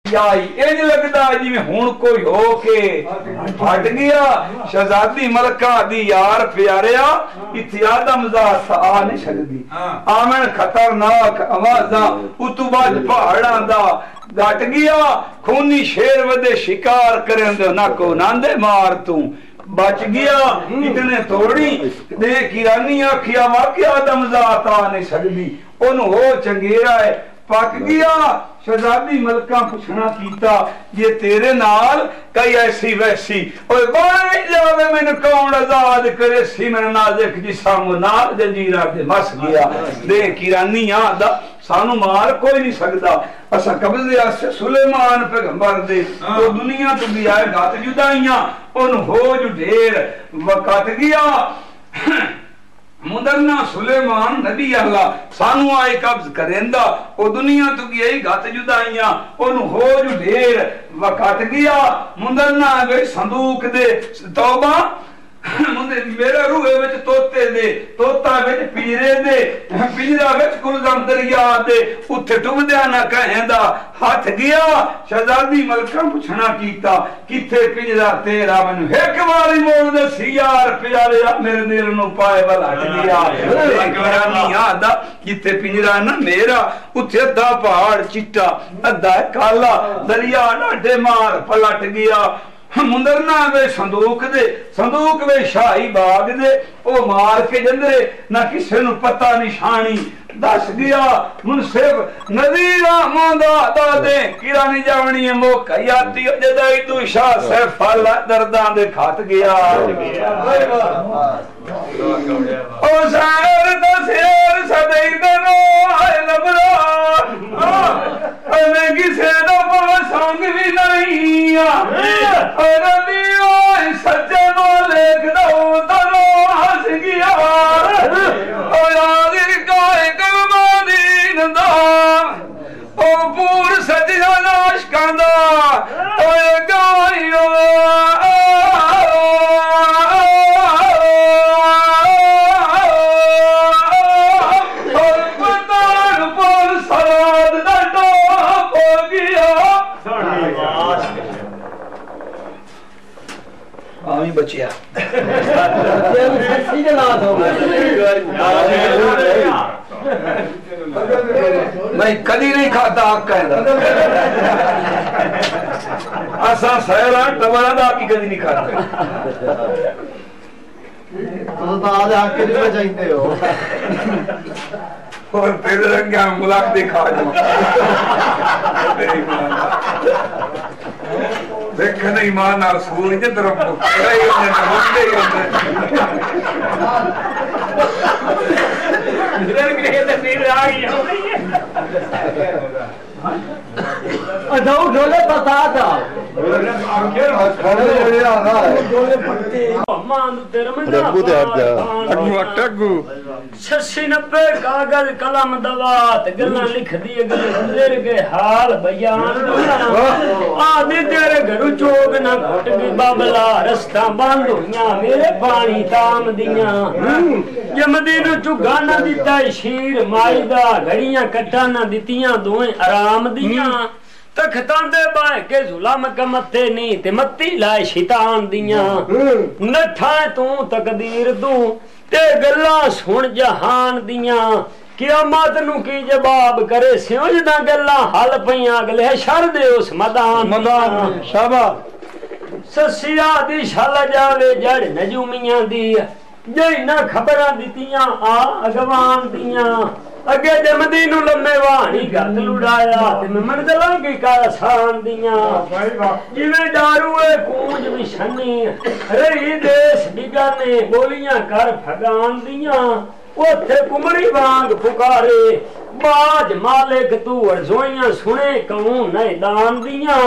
इंज लगदा जिवें हुण कोई हो के हट गया शहजादी मलका दी यार प्यारिया इत्थे आदम ज़ात आ नहीं सकदी आमन खतरनाक आवाज़ां उतुबाज पहाड़ां दा डट गया खूनी शेर वदे शिकार करें दे ना को नांदे मार तू बच गया इतने थोड़ी दे किरानी आखिया वाकया आदम ज़ात आ नहीं सकदी ओनू हो चंगेरा है पक गया शहजादी मलका पुछना कीता ये तेरे नाल कई ऐसी वैसी ओए बाणे जावे मैनू कौन आजाद करे सी मेरा नाज़ुक जिस्म नाल जंजीरा दे मस गया दे किरानियां दा सानू मार कोई नहीं सकदा असा कब्जे आसे सुलेमान पैगंबर दे तो दुनिया तो भी आए गात जुदाइयां ओन हो जो ढेर वकत गया मुदरना सुलेमान नबी अल्लाह सानू आए कब्ज करेंदा ओ दुनिया तो गई गत जुदाइयां ओन हो जो ढेर वकत गया मुदरना वे संदूक दे तौबा मुंदे मेरा रूहे विच तोते दे तोता विच पिंजरे दे पिंजरा विच गुलजाम दरिया दे उथे डुबदिया ना कहेंदा हाथ गया शहजादी मलका पुछना कीता किथे पिंजरा तेरा मैनू एक बारी मोड़ दे सी यार प्यारिया मेरे दिल नू पाए वाल हट गया एक बार नहीं आदा किथे पिंजरा ना मेरा उथे अद्धा पहाड़ चिट्टा अद्धा काला दरिया डाढे मार पलट गया मुंदरना वे संदूक वे शाही बाग दे ओ मार के जंदरे ना किसे नु पता निशानी दस गया मुनसिफ नदीरा मोंदा दादे किरानी जावनी मो कयाती जदाई तू शाह से फल दर्दां दे खात गया ओ शायर दा शेर सदैई दनो आए लबरा मैं किसे दा संग भी नहीं और दियो सच्चे नो लेख दो तनो हंस गया ओ यार काय कलमादीन दा ओ पूर सजना नाशकांदा ओए गायो बचिया मैं कदी नहीं खाता असा सहरा टबरा दा की कदी नहीं खाता और तेरे रंग मुलाक दिखा देख नहीं माना सूरज तरफ ढोले बता था शशि नब्बे कागज कलम दवात गल्ला लिख दी के हाल बयान आदि तेरे घरू चोग ना घुट गई बाबला रस्ता बंद होइयां मेरे पानी ताम दियां जमदी नु चुगा ना दिता शीर माई दा घड़ियां कट्टा ना दितियां दोए आराम दियां तख्तां दे बाह के जुलम कमते नी ते मत्ती लाए शैतान दियां नठा तू तकदीर तू ते गल्ला सुन जहान दियां कियामत नु की जवाब करे सियोजदा गल्ला हल पईयां अगले शर दे उस मदान शाबाश ससिया दी शल जावे जड़ नजूमियां दी जई ना खबरां दितियां आ अगवान दियां अगे जमदी नु लम्मे वाणी गत लुड़ाया ते मैं मंदलां की कारसान दियां जिवें दारूए कूंज विछनी रही देश बिगाने बोलियां कर फगान दियां ओथे कुमड़ी वांग पुकारे बाज मालिक तू अर्जोइयां सुने कहूं नैदान दियां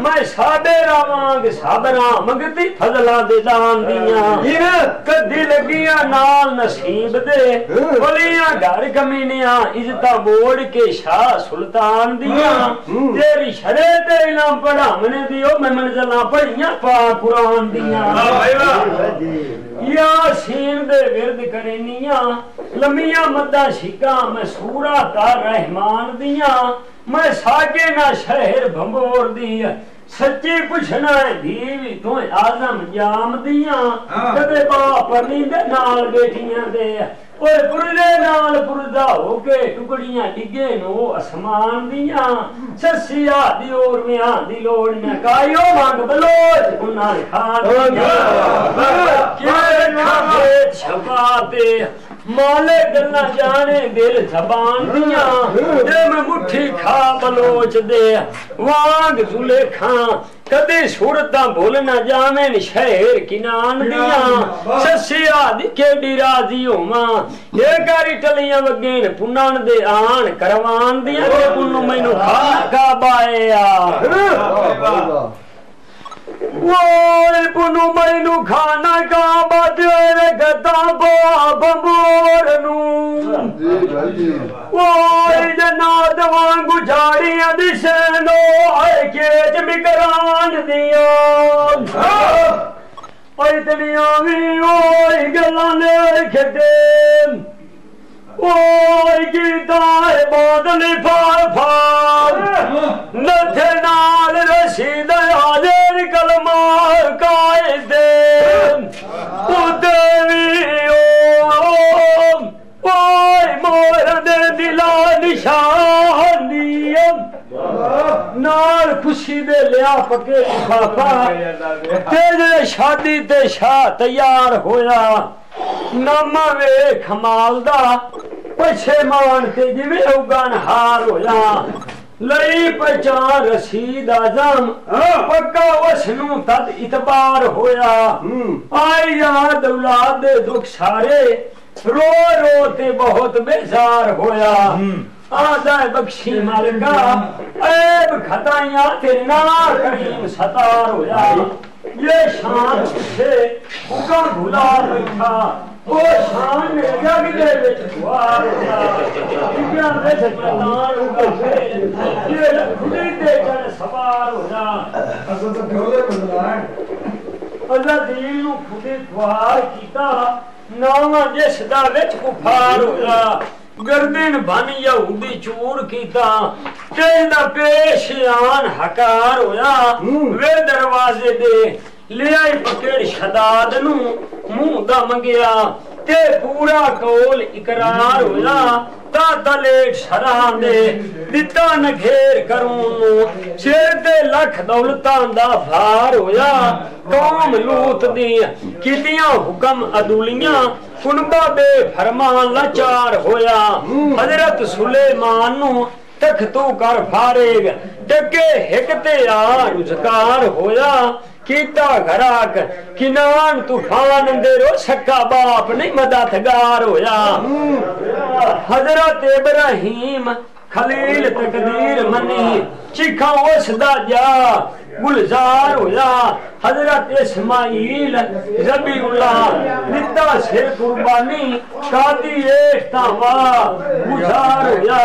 मैं साडे रावांग साबरा मंगती फजला दे दान दियां कदी लगियां नाल नसीब दे बोलियां घर कमीनियां इज्जत मोड़ के शाह सुल्तान दियां तेरी शरे ते इनाम पढ़ावने दियो मैं मंजला पढ़ियां पा कुरान दियां यासीन दे विरद करेनियां लमिया मद्दा शिका मैं सूरा तार रहमान दियां मैं सागे ना शहर भंबोर दी सच्ची पुछना है दीवी तू आजम जाम दिया कदे बाप नींद नाल बैठियां दे ओए पुरले नाल पुरदा होके टुकड़ियां डिगे नो आसमान दिया ससिया दी और में दी लोड़ न कायो मांग बलोच उना खान के खाते छपाते माले गल्ला जाने दिल जबान दिया जे मैं मुट्ठी खा बलोच दे वांग जुलेखा कदे सूरतां भूल न जावें शहर किनान दिया ससिया दी केडी राजी होवा ये कारी टलियां वगेन पुनान दे आन करवान दिया ते पुन्नु मैनू खाना का बाया ओए पुन्नु मैनू खाना का बादे गदा बंबोर नू ओए जनाद वांगू झाड़ियां दिसनो आए केच मिकरान दिया ओए दुनिया भी ओए गल्लां ने खदे ओए गीता बादल फार फार नथे नाल रशीद हाजिर कलमार कायदे ओ देवी ओए मोर दे दिला निशानियम नाल खुशी दे लिया पके लिफाफा ते शादी ते शाह तैयार होया नामा वे खमाल दा पछे मान ते जिवे उगन हार होया लई पहचान रशीद आजम पक्का वसनू तद इतबार होया आई याद औलाद दे दुख सारे रो रो ते बहुत बेजार होया आदा बख्शी मालिका ऐब खताइयां ते ना करीम सतार होया ये शान से हुक्म भुला बैठा वो शान में जग दे विच दुआर होया इब्या विच जलाल उगे ये खुदी ते जन सवार होया असल तो ढोले बदलाण अल्लाह दीन नु खुदी दुआर कीता नावा जिस दा विच कुफार होया गर्दन बन यहूदी चूर कीता तेदा पेश आन हकार होया वे दरवाजे दे ले आई पकड़ शदाद नु मुंह दा मंगया ते पूरा कौल इकरार होया ता तलेट शरां दे दिता न घेर करूं नु सिर ते लख दौलतां दा भार होया कौम लूत दी कीतियां हुक्म अदुलियां कुनबा बे फरमान लाचार होया हजरत सुलेमान नु तख्तू कर फारेग डके हिक ते आ रुजकार होया कीता घराक किनान तूफान अंदेरो सक्का बाप नहीं मददगार होया हजरत इब्राहिम खलील तकदीर मनी चिखा उसदा जा गुलजार होया हजरत इस्माइल रबीउल्लाह निता सिर कुर्बानी कादी एकता वा गुजार होया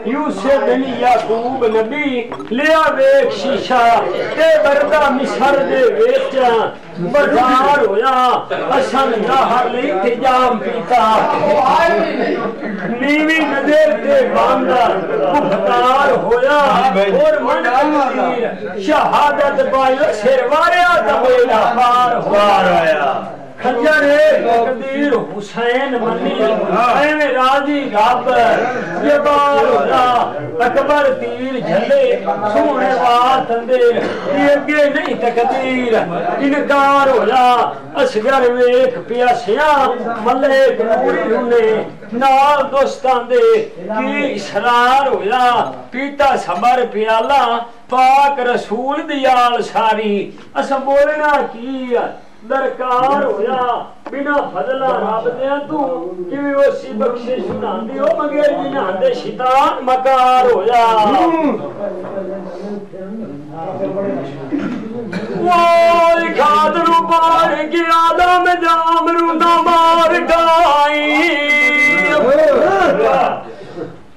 यूसुफ बिन याकूब नबी लिया वेख शीशा ते बरदा मिसर दे विच बाजार होया असन जहर ले इंतजाम कीता नीवी नजर ते बांदा गुफ्तार होया और मन अमीर शहादत पायो सिर वारिया तबेला पार होया खंजर तकदीर हुसैन मनी ऐवे राजी रब ये बार होया अकबर तीर झले सोने बात दे ये अगे नहीं तकदीर इनकार होया असगर वेख प्यासिया मलेक नूरी ने नाल दोस्तां दे की इसरार होया पीता सबर प्याला पाक रसूल दी आल सारी अस बोलना की दरकार होया बिना फजला रब दे तू किवे ओसी बख्शिश सुनांदी हो मगर बिना दे शैतान मकार होया वो खादरू बार के आदम जामरू ना मार गाई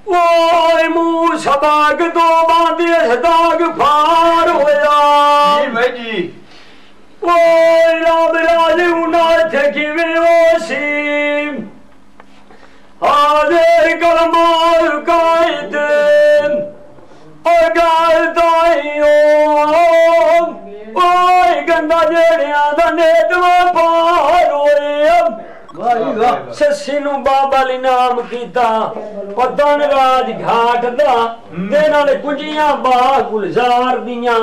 वो मुंह सबाग तो बांधे सदाग फार होया जी वो राम राज उनाथ किवे ओसी हाजिर कलमार कायद सस्सी नू बाबा ली नाम कीता पतन राज घाट दा ते नाले कुंजियां बाग गुलजार दियां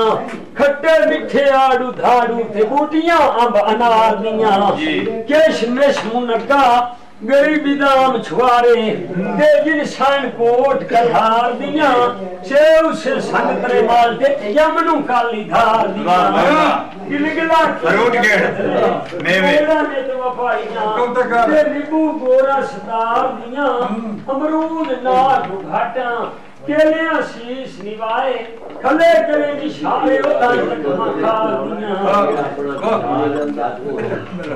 खट्टे मिठे आड़ू धाड़ू ते बूटियां अंब अनार दियां किशमिश मुनक्का गरीबी दाम छुआरे ते जिन सन कोट कठार दियां सेव से संगतरे मालते यमनु काली धार दियां गिलगिला फ्रूट गेट मेवे ने तो वफाइयां ते नींबू गोरा सतार दियां अमरूद नार घाटा केलियां शीश निवाए खले करे निशारे होता तक मखार दियां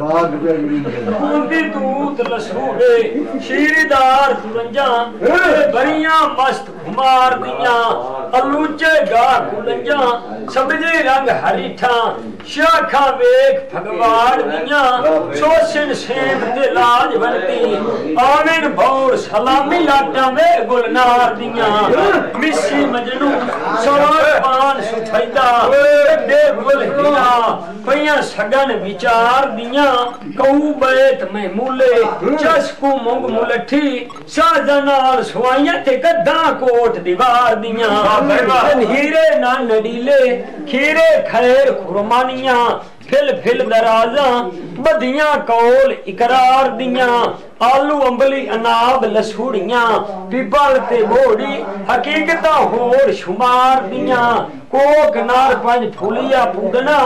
बाग बूंदी दूत लसूरे शीरदार तुरंजा बरियां मस्त खुमार दियां अलूचे गा कुलंजा सब्जी रंग हरीठा शाखा वेख भगवान दियां सोशन सेम ते लाज बनती आमिन भौर सलामी लाटा में गुलनार दियां मिसी मजनू सोर पान सुथैदा दे गुल हिना पइयां सगन विचार दियां कऊ बैत में मूले चस्कू मुंग मुलठी साजा नाल सुआइयां ते गद्दा कोट दीवार दियां हीरे ना नडीले खीरे खैर खुरमानियां फिल फिल दराजा बदियां कौल इकरार दियां आलू अंबली अनाब लसूड़ियां पिपल ते बोड़ी हकीकता होर शुमार दियां कोक नार पंज फुलिया पूदना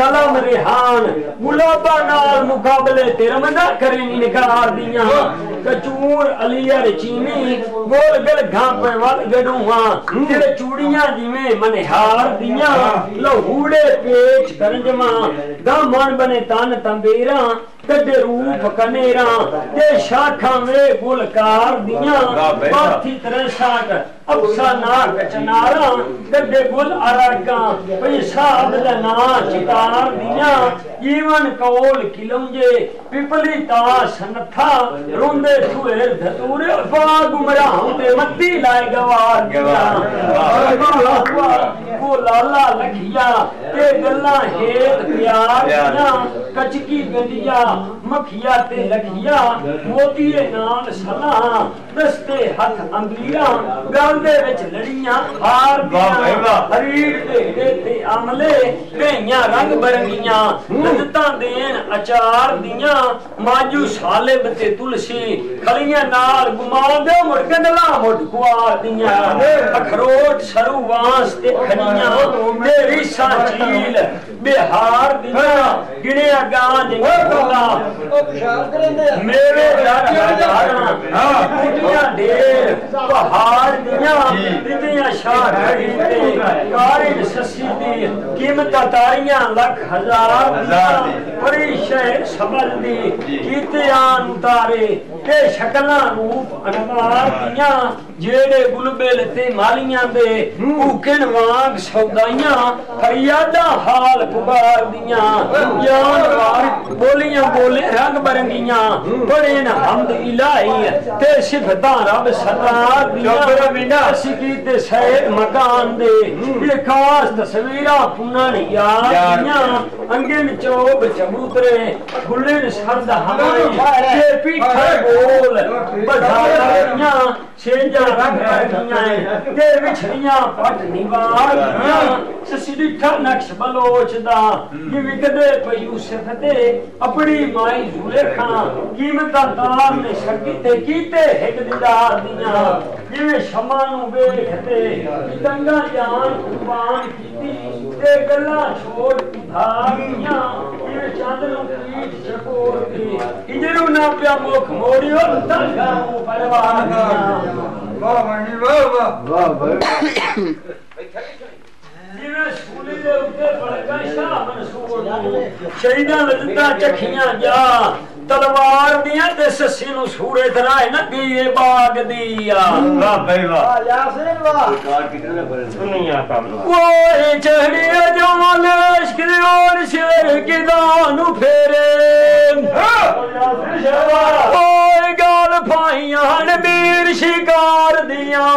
कलम रिहान गुलाबा नाल मुकाबले तिरमदा करे निकार दियां कचूर अलियर चीनी गोल गल घापे वाल गडूआ तेरे चूड़ियां जिवें मनहार दियां लहूड़े पेच करंजमा दामन बने तन तंबेरा कदे रूप कनेरा ते शाखा में गुलकार दियां पाथी तरह शाक अफसा नाक चनारा कदे गुल अरका पैसा अबला ना चितार दियां जीवन कौल किलंजे पिपली ताश नथा रोंदे छुए धतूरे फा गुमराह ते मत्ती लाए गवार दियां को लाला लखिया ते गल्ला हेत प्यार दियां कचकी गंदिया मखिया ते लखिया मोतीए नाल सला दस्ते हथ अंबिया गल दे विच लड़ियां हार दियां हरीर दे ते अमले कईयां रंग बरंगियां लज्जतां देन अचार दियां माजू सालिब ते तुलसी खलियां नाल गुमा दे मुड़ कंडला मुड़ कुआर दियां अखरोट सरू वांस ते खनियां ते रीसा चील बिहार दियां गिणिया गांज निकोला मेरे ढेर पहाड़ दियां रिदियां शाह खरीदे कारिन सस्सी दी कीमत तारियां लख हजार बड़ी शहर सबल दी कीते आन उतारे ते शकलां रूप अनवार दियां जेड़े बुलबुल ते मालियां दे भूखन वांग सौदाइयां फरियादा हाल पुकार दियां जानवार बोलियां बोले रंग बरंगियां बड़े न हमद इलाही ते सिफतां रब सरदार दियां बिना सिकी ते शहर मकान दे ये खास तस्वीरां पुनन यार दियां अंगन चोब चबूतरे गुलन सरद हवाई ते पीठे बोल बधाइयां सेजा रंग बरंगियां ते विछड़ियां पट निवार दियां ससिदिठा नक्श बलोच दा ये विकदे यूसुफ ते अपनी माई जुलेखा कीमत तार ने शक्ति ते कीते हिक दीदार दियां जिवें शमा नू वेखते दंगा जान कुर्बान कीती ते गल्लां छोड़ उधार दियां जिवें चंद नू पीठ चकोर दी इजरू ना पिया मुख मोड़ियो दंगा नू परवार दियां वाह मनी वाह वाह वाह सूली दे उत्ते फड़का शाह मंसूर शहीदां लज्जतां चखियां जा तलवार दियां ते सस्सी नू सूरे धराए न दिए बाग दिया वाह भाई वाह यासीन वाह कार कितने बड़े सुनिया काम ओए चढ़ी जमाल इश्क दे और शेर की दानू फेरे ओए गाल फाइयां न मीर शिकार दियां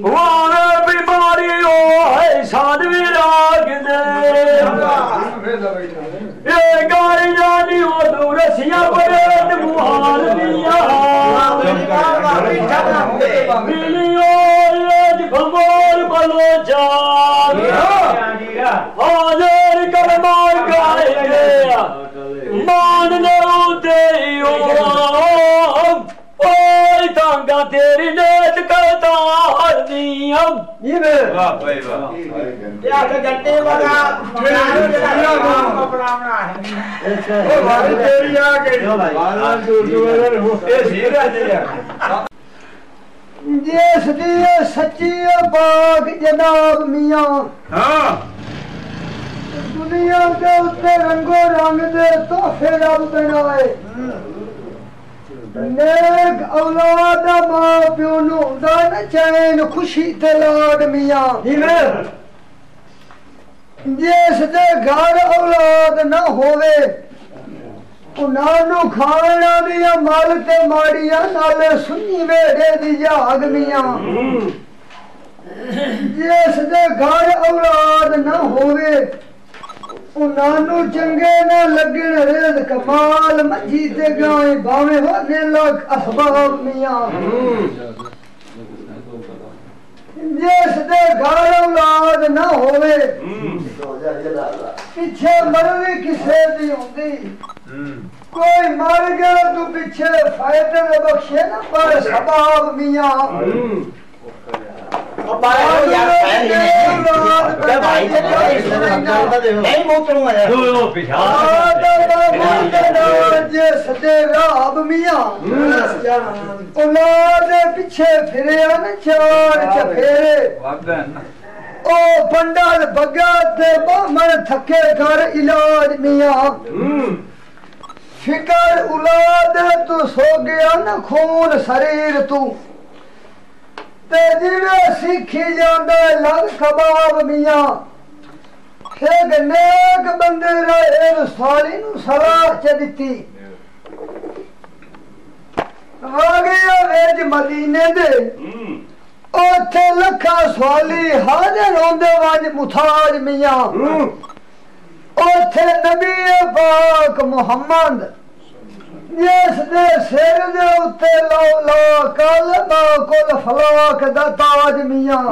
वाह बीमारी ओ है साधवी राग दे ये गाड़ी जानी हो दूर सिया चार हाजिर कलमा गाएंगे मान ले तेरी ओए तांगा तेरी नेत करता हर दिया ये बे वाह भाई वाह क्या के गट्टे वाला कपड़ा बना है ओ भाई तेरी आ गई वाला दूर हो ए सीधा नहीं है जिस दी सच्ची बाग जनाब मियां हां दुनिया के उत्ते रंगो रंग दे तोहफे रब बनाए नेक औलाद मां प्यो नु हुंदा न चैन खुशी ते लाड मियां जिस दे घर औलाद न होवे उन्हां खाना दिया मल ते माड़िया नाले सुनी वेड़े दी जाग मियां जिस दे घर औलाद न होवे उन्हां चंगे न लगन रेद कमाल मजी ते गाए भावे होने लग असबाब मियां जिस दे घर औलाद न होवे पीछे मरवी किसे दी होंदी कोई मर गया तू पीछे फायदे में बख्शे न पर सबाब मियां नहीं मोतरूंगा यार पीछे फिरे न चार चफेरे ओ पंडाल बगा ते बामण थके कर इलाज मियां फिकर औलाद तू सो गया न खून शरीर तू ते जिवे सीखी जांदा लग कबाब मियां एक नेक बंदे रहे साली नु सलाह च दित्ती आ गया वेज मदीने दे ओथे लखा सवाली हाजिर होंदे वंज मुताज मियां ओथे नबी पाक मुहम्मद जिस दे सिर दे उत्ते लो लो कलमा कुल फलाक दा ताज मियां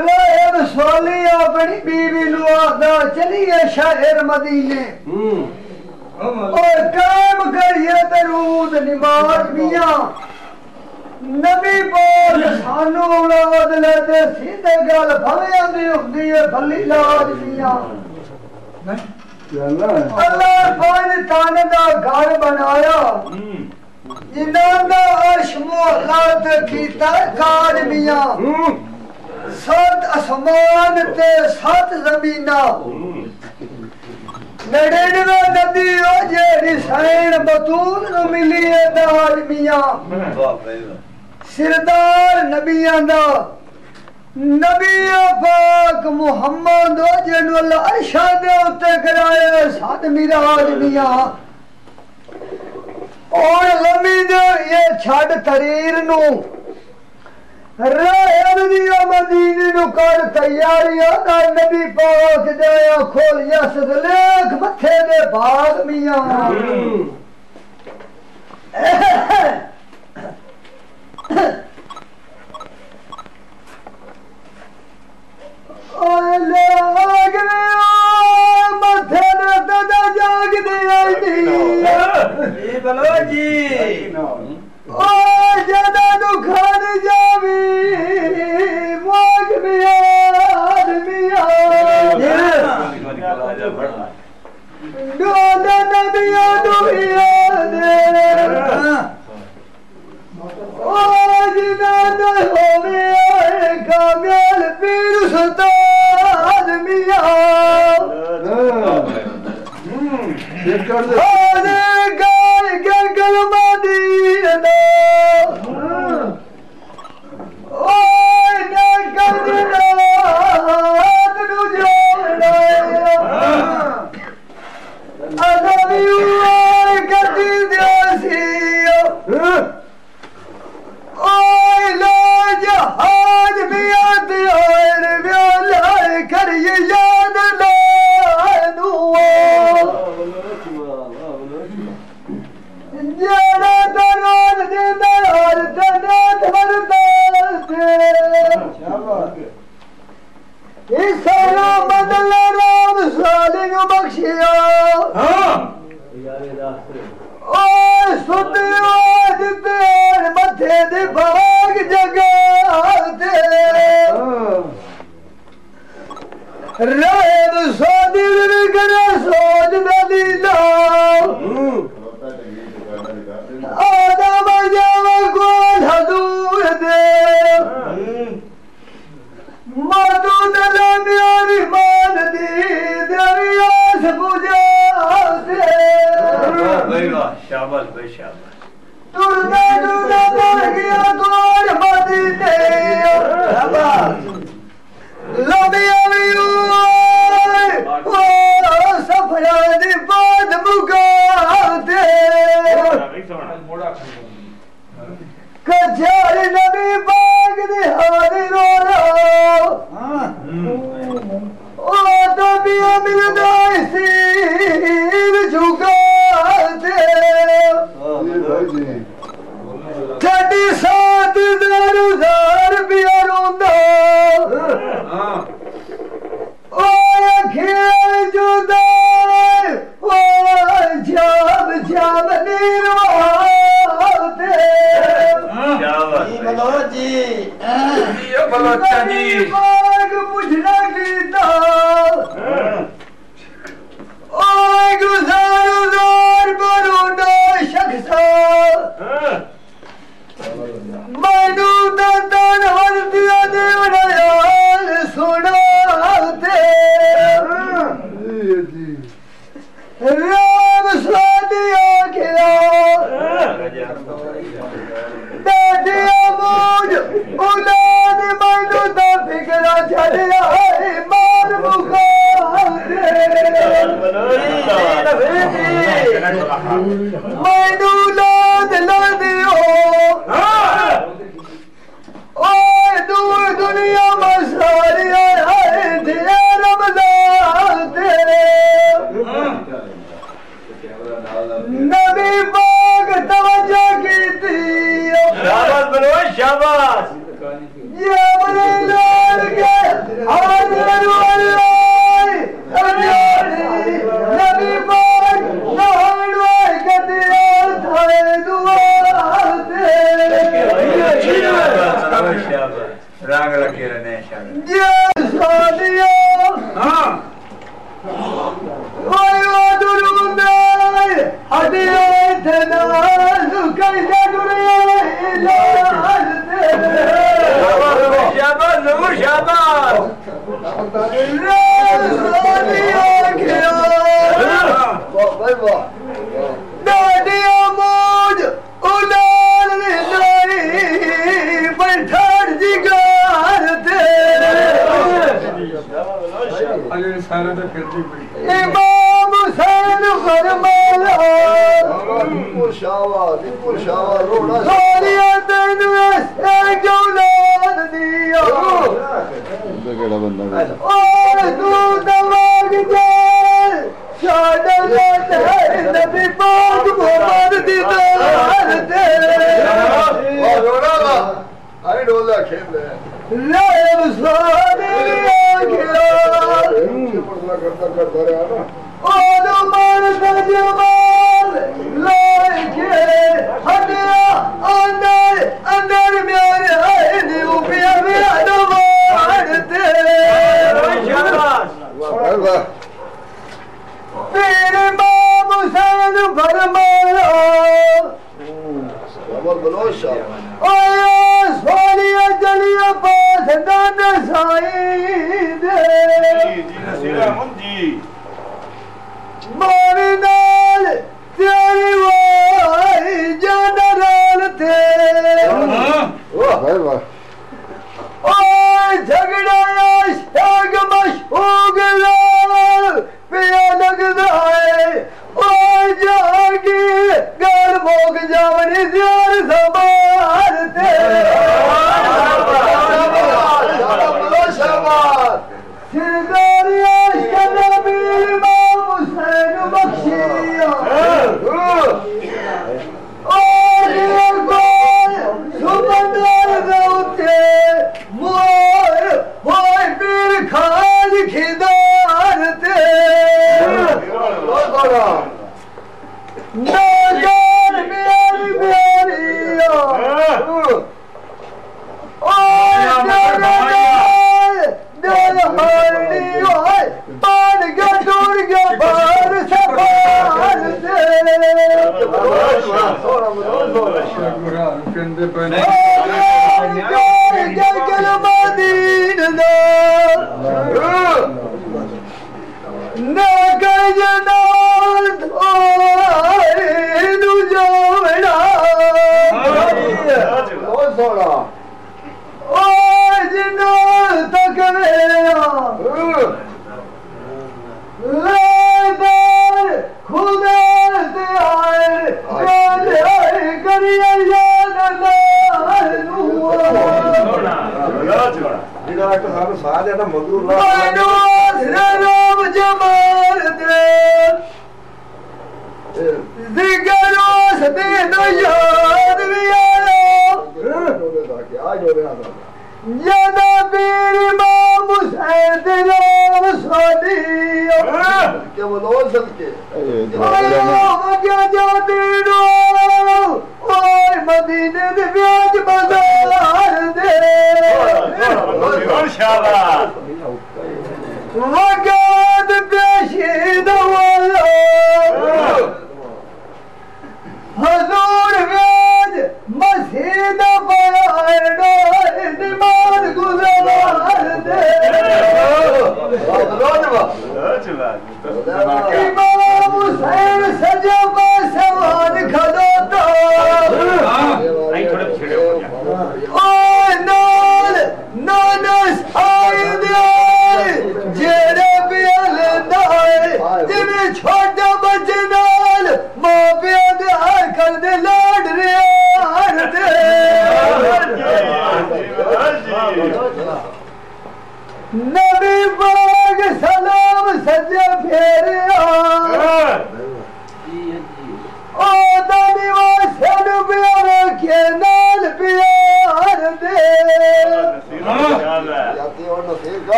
रहब सोली अपनी बीवी नु आखदा चलिए शहर मदीने और काम करिए दरूद नमाज मियां नबी बोल सानू औलाद लेते सीधे गल भवे आंदी हुंदी है भली लाज मियां अल्लाह पांच तन दा घर बनाया जिन्हां दा अर्श मोहलत कीता काज मियां सात आसमान ते सात जमीना 99 नदी ओ जेड़ी सैन बतूल नु मिली है दाज मियां सिरदार नबियां दा नबी पाक मुहम्मद जिन्हू अल्लाह अर्शा दे उत्ते कराया साथ मिराज मियां और लम्मी दे ये छड़ तरीर नु रहब दी मदीने नु कर तैयारियां दा नबी पाक दे खोल यस लेख मथे दे बाग मियां मथे दे जाग दे बोलो जी ओ जदा दुखान जावी मोग मियां दो नबिया दुनिया दे ओ जी सारा बदल राम साले को बख्शिया ओ सुतियो तेरे मथे दे भाग जगाते रेब सादी करे सोच दलीला आदम जब गोल हजूर दे मातू दला मेरी मान दी दरिया से बुझाते भाई वाह शाबाश भाई शाबाश टूटा टूटा कर गया तोड़ मदीने शाबाश लबी अभी ओ सफरा दी बात मुकाते कजार नबी बाग दी हारी रोला ओ तभी मिलदा सिर झुकाते छड़ी साथ दरुदार पिया रोंदा ओ खेल जुदा ओ जाब जाब निर्वाते शाबाश बलोची ये बलोचा जी बाग पुछना कीता ओ गुज़ार बरोडा शख्सा मैनू दंदन हरदिया देवना याल सुनाते राम सादिया किया दादिया मूज उलाद मैनू दा फिकरा छड़िया मार मुकाते मैनू लाद लादियो ओए दूर दुनिया में सारी है दिया रमजान तेरे नबी पाक तवज्जो की थी शाबाश बलो शाबाश ये बड़े लाल के हाजिर वाले नबी पाक नहाने के दिया थाए दुआ दे शाबाश रंग लगे रहने शाबाश ये सादिया हां ओए ओ दुरुंदे हदिया तना कैसे दुनिया इलाज दे शाबाश नूर शाबाश सादिया किया वाह वाह दादिया मौज उलाल नहीं बैठाड़ जिगार दे अरे सारा तो करती पड़ी इमाम हुसैन फरमाया शाबाश रोड़ा सारिया दिन एक औलाद दिया केड़ा बंदा ओ तू दवाग जाए शादल नबी पाक मोहम्मद दीदार दे रोड़ा आई डोला खेल रहे लेव सारिया किया करता रहा ना ओ दुमान का जमाल लाके हटिया अंदर अंदर मेरे आए नी उपिया में अदवार तेरे शाबाश वाह तेरे इमाम हुसैन फरमाया बलो शाबाश ओ सोनिया जलिया पास दान साई दे मारी नाल तेरी वाई जनरल थे वाह ओए झगड़ा शाग मशहूर पिया लगदा है ओए जागी गल भोग जावनी दियार संभाल ते बलो शाबाश सिरदारिया नबी इमाम हुसैन बख्शिया और ये गोल सुबंदर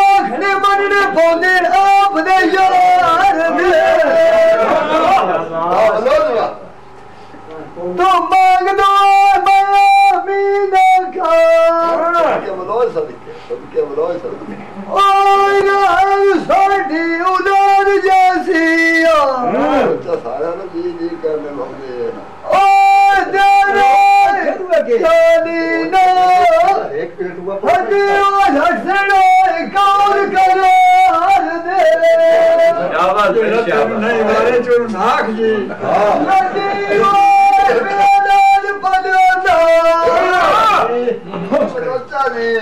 आखने बनने पौधे आप दे यार हदी हसनो कौन करो दे नहीं मारे चोर नाक जी नदी बेदाद पदो चाचा जी